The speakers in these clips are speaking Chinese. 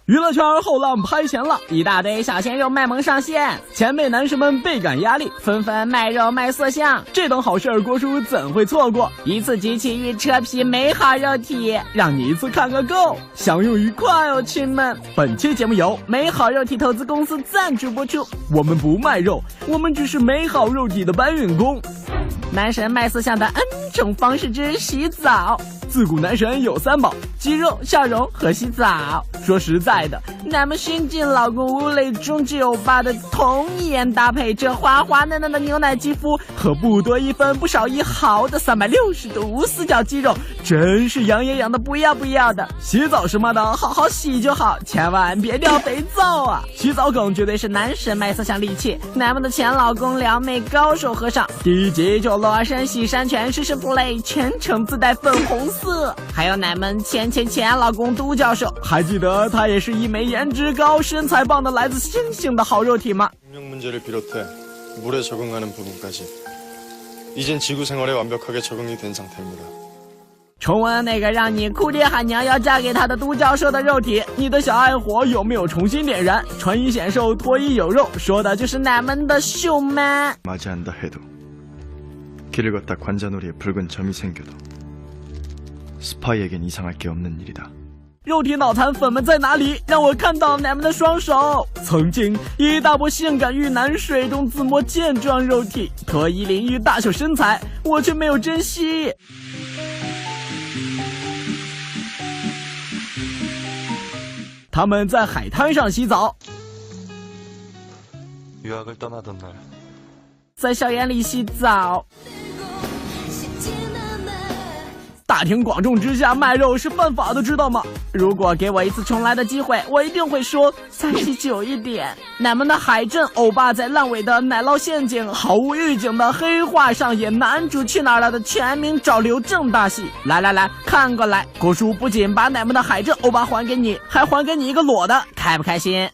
娱乐圈后浪拍钱了，一大堆小鲜肉卖萌上线，前辈男神们倍感压力，纷纷卖肉卖色相。这等好事儿，郭叔怎会错过？一次机器与车皮美好肉体，让你一次看个够，享用愉快哦，亲们！本期节目由美好肉体投资公司赞助播出。我们不卖肉，我们只是美好肉体的搬运工。男神卖色相的 N 种方式之洗澡。自古男神有三宝：肌肉、笑容和洗澡。说实在的，咱们新晋老公吴磊终极欧巴的童颜搭配，这滑滑嫩嫩的牛奶肌肤和不多一分不少一毫的360度无死角肌肉，真是养也养的不要不要的。洗澡什么的，好好洗就好，千万别掉肥皂啊！洗澡梗绝对是男神卖色相利器，咱们的前老公撩妹高手和尚，第一集就裸身洗山泉试试 play， 全程自带粉红色。还有咱们前老公都教授，还记得他也是一枚颜值高、身材棒的来自星星的好肉体吗？ 문제를 비롯해 물에 적응하는 부분까지 이젠 지구 생활에 완벽하게 적응이 된 상태입니다. 重温那个让你哭爹喊娘要嫁给他的都教授的肉体，你的小爱火有没有重新点燃？穿衣显瘦，脱衣有肉，说的就是咱们的秀man。 맞이한다 해도 길을 걷다 관자놀이에 붉은 점이 생겨도 스파이에겐 이상할 게 없는 일이다. 肉体脑残粉们在哪里？让我看到咱们的双手！曾经一大波性感玉男水中自摸健壮肉体，脱衣淋浴大秀身材，我却没有珍惜。他们在海滩上洗澡， 유학을 떠나던 날 在校园里洗澡。大庭广众之下卖肉是犯法的，知道吗？如果给我一次重来的机会，我一定会说39一点。咱们的海镇欧巴在烂尾的奶酪陷阱，毫无预警的黑化上演男主去哪儿了的全民找刘正大戏。来，看过来，郭叔不仅把咱们的海镇欧巴还给你，还还给你一个裸的，开不开心？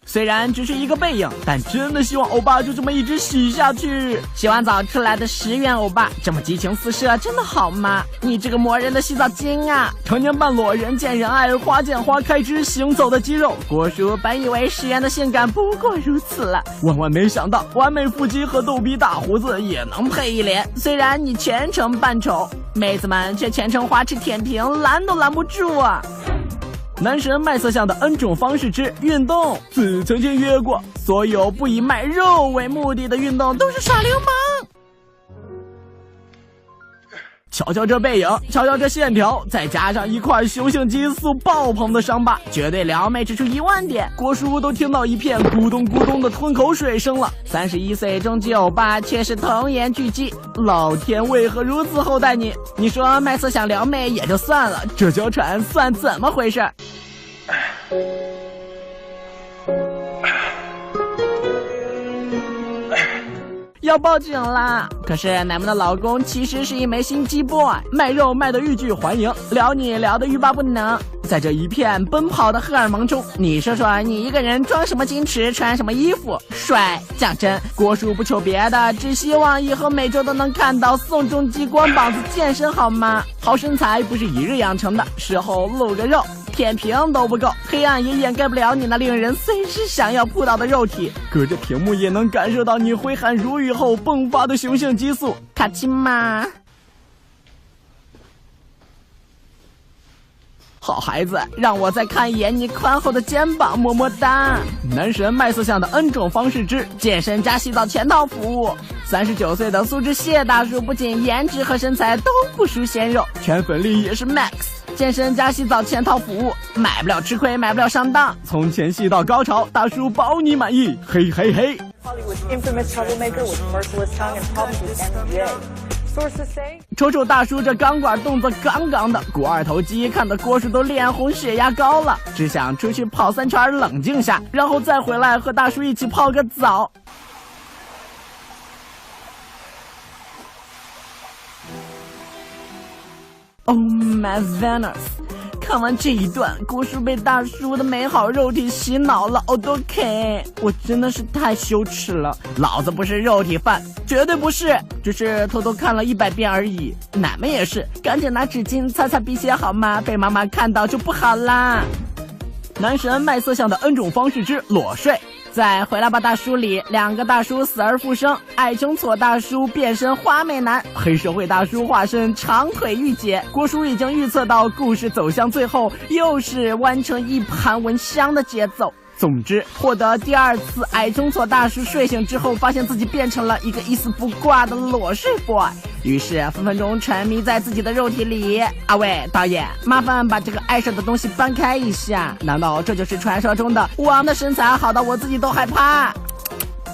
虽然只是一个背影，但真的希望欧巴就这么一直洗下去。洗完澡出来的10元欧巴，这么激情四射，真的好吗？你这个磨人的洗澡精啊！成年半裸，人见人爱，花见花开之行走的肌肉。郭叔本以为10元的性感不过如此了，万万没想到，完美腹肌和逗比大胡子也能配一脸。虽然你全程扮丑，妹子们却全程花痴舔屏，拦都拦不住啊！男神卖色相的 N 种方式之运动，自曾经约过，所有不以卖肉为目的的运动都是耍流氓。瞧瞧这背影，瞧瞧这线条，再加上一块雄性激素爆棚的伤疤，绝对撩妹指数10000点。郭叔都听到一片咕咚咕咚的吞口水声了。31岁终极欧巴却是童颜巨鸡，老天为何如此厚待你？你说卖色想撩妹也就算了，这娇喘算怎么回事？要报警啦！可是咱们的老公其实是一枚心机 boy， 卖肉卖的欲拒还迎，撩你撩的欲罢不能。在这一片奔跑的荷尔蒙中，你说说你一个人装什么矜持，穿什么衣服？帅！讲真，郭叔不求别的，只希望以后每周都能看到宋仲基光膀子健身，好吗？好身材不是一日养成的，事后露个肉。舔屏都不够，黑暗也掩盖不了你那令人随时想要扑倒的肉体，隔着屏幕也能感受到你挥汗如雨后迸发的雄性激素，卡亲吗？好孩子，让我再看一眼你宽厚的肩膀，么么哒！男神卖色相的 N 种方式之健身加洗澡全套服务。39岁的苏志燮大叔不仅颜值和身材都不输鲜肉，圈粉力也是 max。健身加洗澡全套服务，买不了吃亏，买不了上当。从前戏到高潮，大叔保你满意。嘿嘿嘿。瞅瞅大叔这钢管动作杠杠的，肱二头肌看得郭叔都脸红血压高了，只想出去跑3圈冷静下，然后再回来和大叔一起泡个澡。Oh my Venus，看完这一段，郭叔被大叔的美好肉体洗脑了好多 K， 我真的是太羞耻了。老子不是肉体犯，绝对不是，只是偷偷看了100遍而已。奶们也是，赶紧拿纸巾擦擦鼻血好吗？被妈妈看到就不好啦。男神卖色相的 N 种方式之裸睡。在《回来吧大叔》里，2个大叔死而复生，爱穷挫大叔变身花美男，黑社会大叔化身长腿御姐。郭叔已经预测到故事走向最后又是完成一盘蚊香的节奏。总之，获得第2次矮中挫大叔睡醒之后，发现自己变成了一个一丝不挂的裸睡 boy， 于是分分钟沉迷在自己的肉体里。啊喂，导演，麻烦把这个碍事的东西搬开一下。难道这就是传说中的王的身材好到我自己都害怕？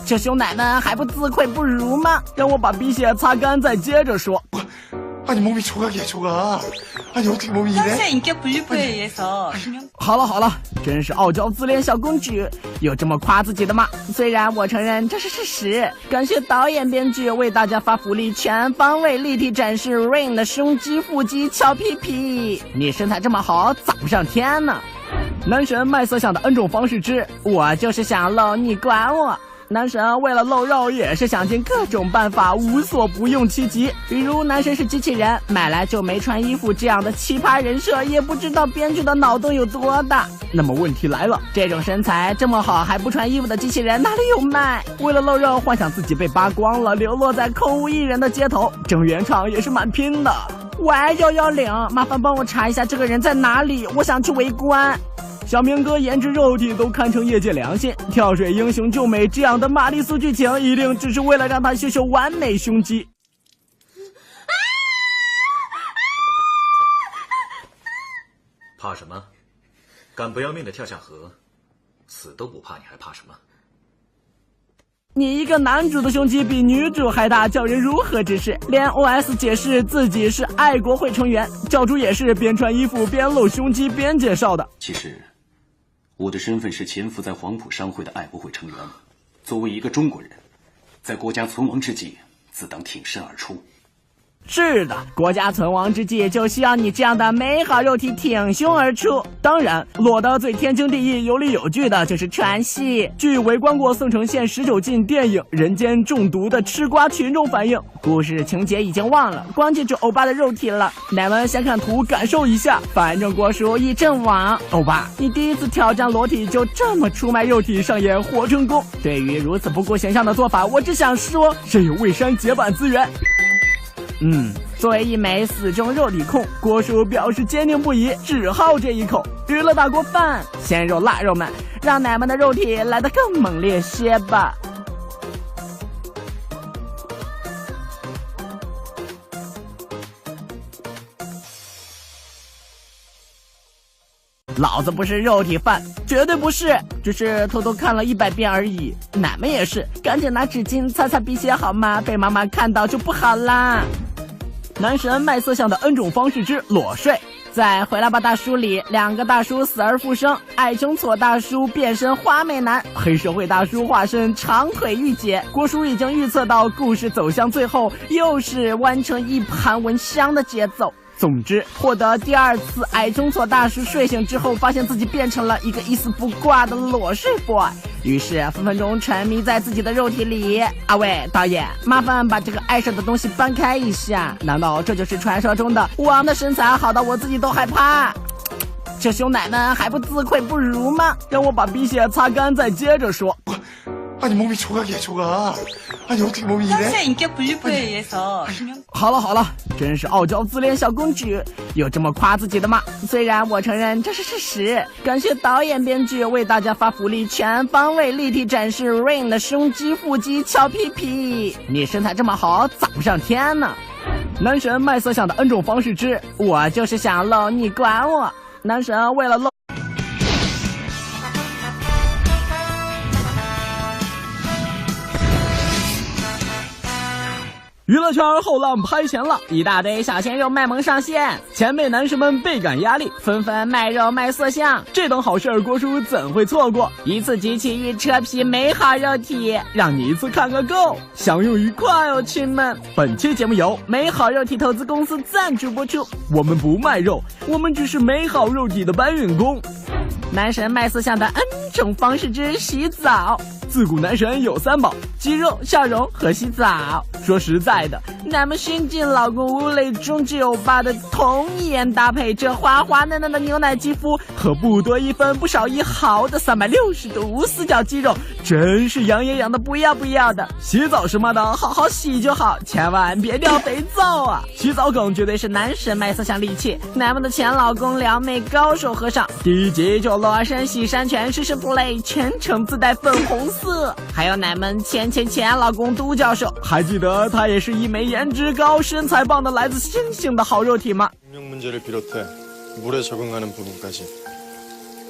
这兄奶们还不自愧不如吗？让我把鼻血擦干再接着说。아니 몸이 조각이야 조각. 아니 어떻게 몸이 이래? 현수의 인격 분류표에 의해서好了，真是傲娇自恋小公主，有这么夸自己的吗？虽然我承认这是事实，感谢导演编剧为大家发福利，全方位立体展示 Rain 的胸肌、腹肌、翘屁屁。你身材这么好，咋不上天呢？男神卖色相的 N 种方式之，我就是想露，你管我。男神为了露肉也是想尽各种办法，无所不用其极。比如男神是机器人，买来就没穿衣服这样的奇葩人设，也不知道编剧的脑洞有多大。那么问题来了，这种身材这么好还不穿衣服的机器人哪里有卖？为了露肉，幻想自己被扒光了，流落在空无一人的街头。郑元畅也是蛮拼的。Y110，麻烦帮我查一下这个人在哪里，我想去围观。小明哥颜值肉体都堪称业界良心，跳水英雄救美这样的玛丽苏剧情一定只是为了让他秀秀完美胸肌。怕什么？敢不要命的跳下河，死都不怕，你还怕什么？你一个男主的胸肌比女主还大，叫人如何直视？连 OS 解释自己是爱国会成员，教主也是边穿衣服边露胸肌边介绍的。其实我的身份是潜伏在黄埔商会的爱国会成员，作为一个中国人，在国家存亡之际，自当挺身而出。是的，国家存亡之际，就需要你这样的美好肉体挺胸而出。当然，裸得最天经地义、有理有据的就是传戏。据围观过宋城县19禁电影《人间中毒》的吃瓜群众反映，故事情节已经忘了，光记住欧巴的肉体了。奶们先看图感受一下，反正郭叔一阵网。欧巴，你第一次挑战裸体就这么出卖肉体上演活成功，对于如此不顾形象的做法，我只想说，深有未删节版资源。作为一枚死忠肉体控，郭叔表示坚定不移，只好这一口。娱乐大锅饭，鲜肉腊肉们，让奶们的肉体来得更猛烈些吧。老子不是肉体犯，绝对不是，只是偷偷看了100遍而已。奶们也是，赶紧拿纸巾擦擦鼻血好吗？被妈妈看到就不好啦。男神卖色相的 N 种方式之裸睡。在《回来吧大叔》里，2个大叔死而复生，爱穷挫大叔变身花美男，黑社会大叔化身长腿御姐。郭叔已经预测到故事走向最后又是完成一盘蚊香的节奏。总之，获得第2次矮中挫大叔睡醒之后，发现自己变成了一个一丝不挂的裸睡 boy， 于是分分钟沉迷在自己的肉体里。啊喂，导演，麻烦把这个碍事的东西搬开一下。难道这就是传说中的王的身材好到我自己都害怕？这兄奶们还不自愧不如吗？让我把鼻血擦干再接着说。아니 몸이 조각이야 조각. 아니 어떻게 몸이 이래? 현수의 인격 분류표에 의해서好了，真是傲娇自恋小公主，有这么夸自己的吗？虽然我承认这是事实，感谢导演编剧为大家发福利，全方位立体展示 Rain 的胸肌、腹肌、翘屁屁。你身材这么好，咋不上天呢？男神卖色相的 N 种方式之，我就是想露，你管我。男神为了露。娱乐圈后浪拍钱了，一大堆小鲜肉卖萌上线，前辈男神们倍感压力，纷纷卖肉卖色相。这等好事郭叔怎会错过？一次机器遇车皮美好肉体，让你一次看个够，享用愉快哦，亲们！本期节目由美好肉体投资公司赞助播出。我们不卖肉，我们只是美好肉体的搬运工。男神卖色相的 N 种方式之洗澡。自古男神有三宝：肌肉、笑容和洗澡。说实在的，咱们新晋老公吴磊终极欧巴的童颜搭配，这滑滑嫩嫩的牛奶肌肤和不多一分不少一毫的360度无死角肌肉，真是养也养的不要不要的。洗澡什么的，好好洗就好，千万别掉肥皂啊！洗澡梗绝对是男神卖色相利器，咱们的前老公撩妹高手和尚，第一集就裸身洗山泉试试 play， 全程自带粉红色。还有咱们前老公都教授，还记得他也是一枚颜值高、身材棒的来自星星的好肉体吗？ 문제를 비롯해 물에 적응하는 부분까지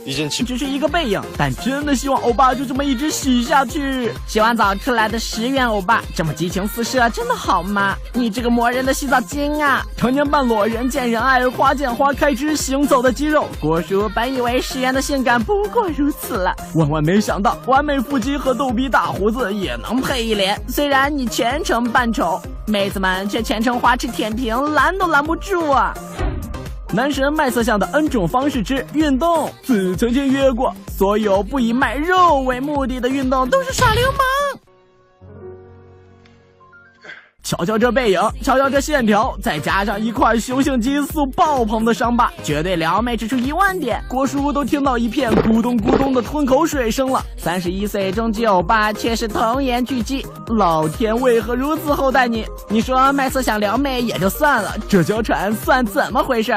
이젠 只是一个背影，但真的希望欧巴就这么一直洗下去。洗完澡出来的10元欧巴，这么激情四射，真的好吗？你这个磨人的洗澡精啊！成年半裸，人见人爱，花见花开之行走的肌肉，郭叔本以为10元的性感不过如此了，万万没想到，完美腹肌和逗逼大胡子也能配一脸。虽然你全程扮丑，妹子们却全程花痴舔屏，拦都拦不住啊！男神卖色相的 N 种方式之运动，自曾经约过，所有不以卖肉为目的的运动都是耍流氓。瞧瞧这背影，瞧瞧这线条，再加上一块雄性激素爆棚的伤疤，绝对撩妹指数10000点。郭叔都听到一片咕咚咕咚的吞口水声了。31岁终极欧巴却是童颜巨肌，老天为何如此厚待你？你说卖色想撩妹也就算了，这娇喘算怎么回事？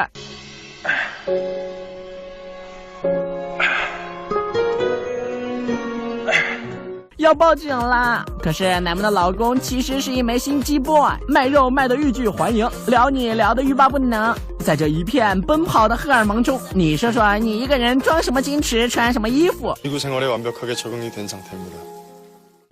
要报警啦！可是咱们的老公其实是一枚心机 boy， 卖肉卖得欲拒还迎，撩你撩得欲罢不能。在这一片奔跑的荷尔蒙中，你说说你一个人装什么矜持，穿什么衣服？ 기구 생활에 완벽하게 적응이 된 상태입니다.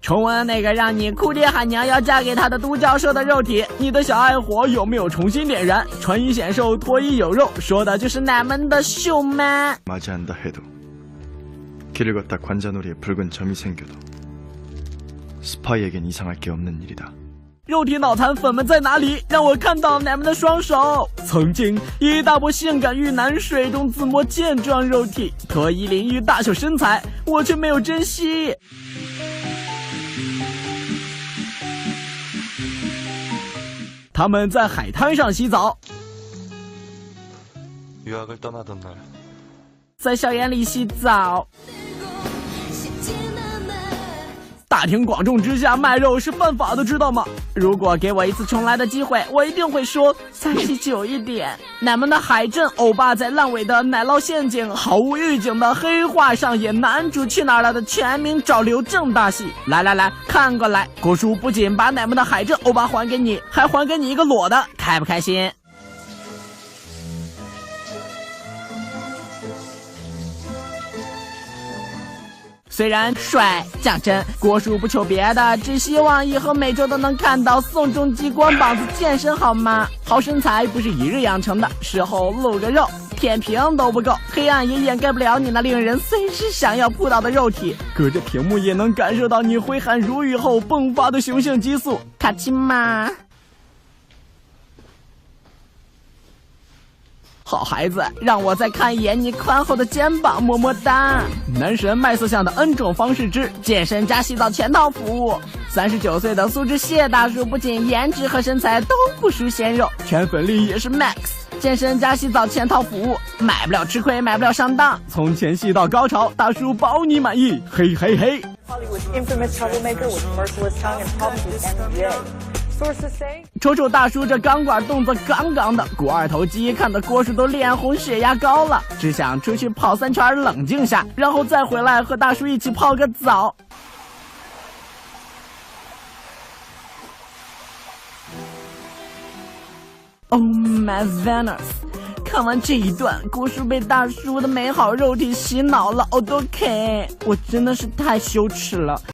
重温那个让你哭爹喊娘要嫁给他的都教授的肉体，你的小爱火有没有重新点燃？穿衣显瘦，脱衣有肉，说的就是咱们的秀man。 맞이한다 해도 길을 걷다 관자놀이에 붉은 점이 생겨도 스파이에겐 이상할 게 없는 일이다. 肉体脑残粉们在哪里？让我看到咱们的双手！曾经一大波性感玉男水中自摸健壮肉体，脱衣淋浴大秀身材，我却没有珍惜。他们在海滩上洗澡， 유학을 떠나던 날 在校园里洗澡。大庭广众之下卖肉是犯法的，知道吗？如果给我一次重来的机会，我一定会说再洗久一点。咱们的海镇欧巴在烂尾的奶酪陷阱，毫无预警的黑化上演男主去哪儿了的全民找刘正大戏。来来来，看过来，郭叔不仅把咱们的海镇欧巴还给你，还还给你一个裸的，开不开心？虽然帅，讲真，郭叔不求别的，只希望以后每周都能看到宋仲基光膀子健身，好吗？好身材不是一日养成的，事后露个肉，舔屏都不够，黑暗也掩盖不了你那令人随时想要扑倒的肉体，隔着屏幕也能感受到你挥汗如雨后迸发的雄性激素，卡其吗？好孩子，让我再看一眼你宽厚的肩膀，么么哒！男神卖色相的 N 种方式之健身加洗澡全套服务。39岁的苏志燮大叔不仅颜值和身材都不输鲜肉，圈粉力也是 max。健身加洗澡全套服务，买不了吃亏，买不了上当。从前戏到高潮，大叔保你满意。嘿嘿嘿。Hollywood's infamous troublemaker with merciless tongue and problems with MJ. Sources say. 瞅瞅大叔这钢管动作杠杠的，股二头肌看得郭叔都脸红血压高了，只想出去跑3圈冷静下，然后再回来和大叔一起泡个澡。Oh my Venus！ 看完这一段，郭叔被大叔的美好肉体洗脑了，我都 OK， 我真的是太羞耻了。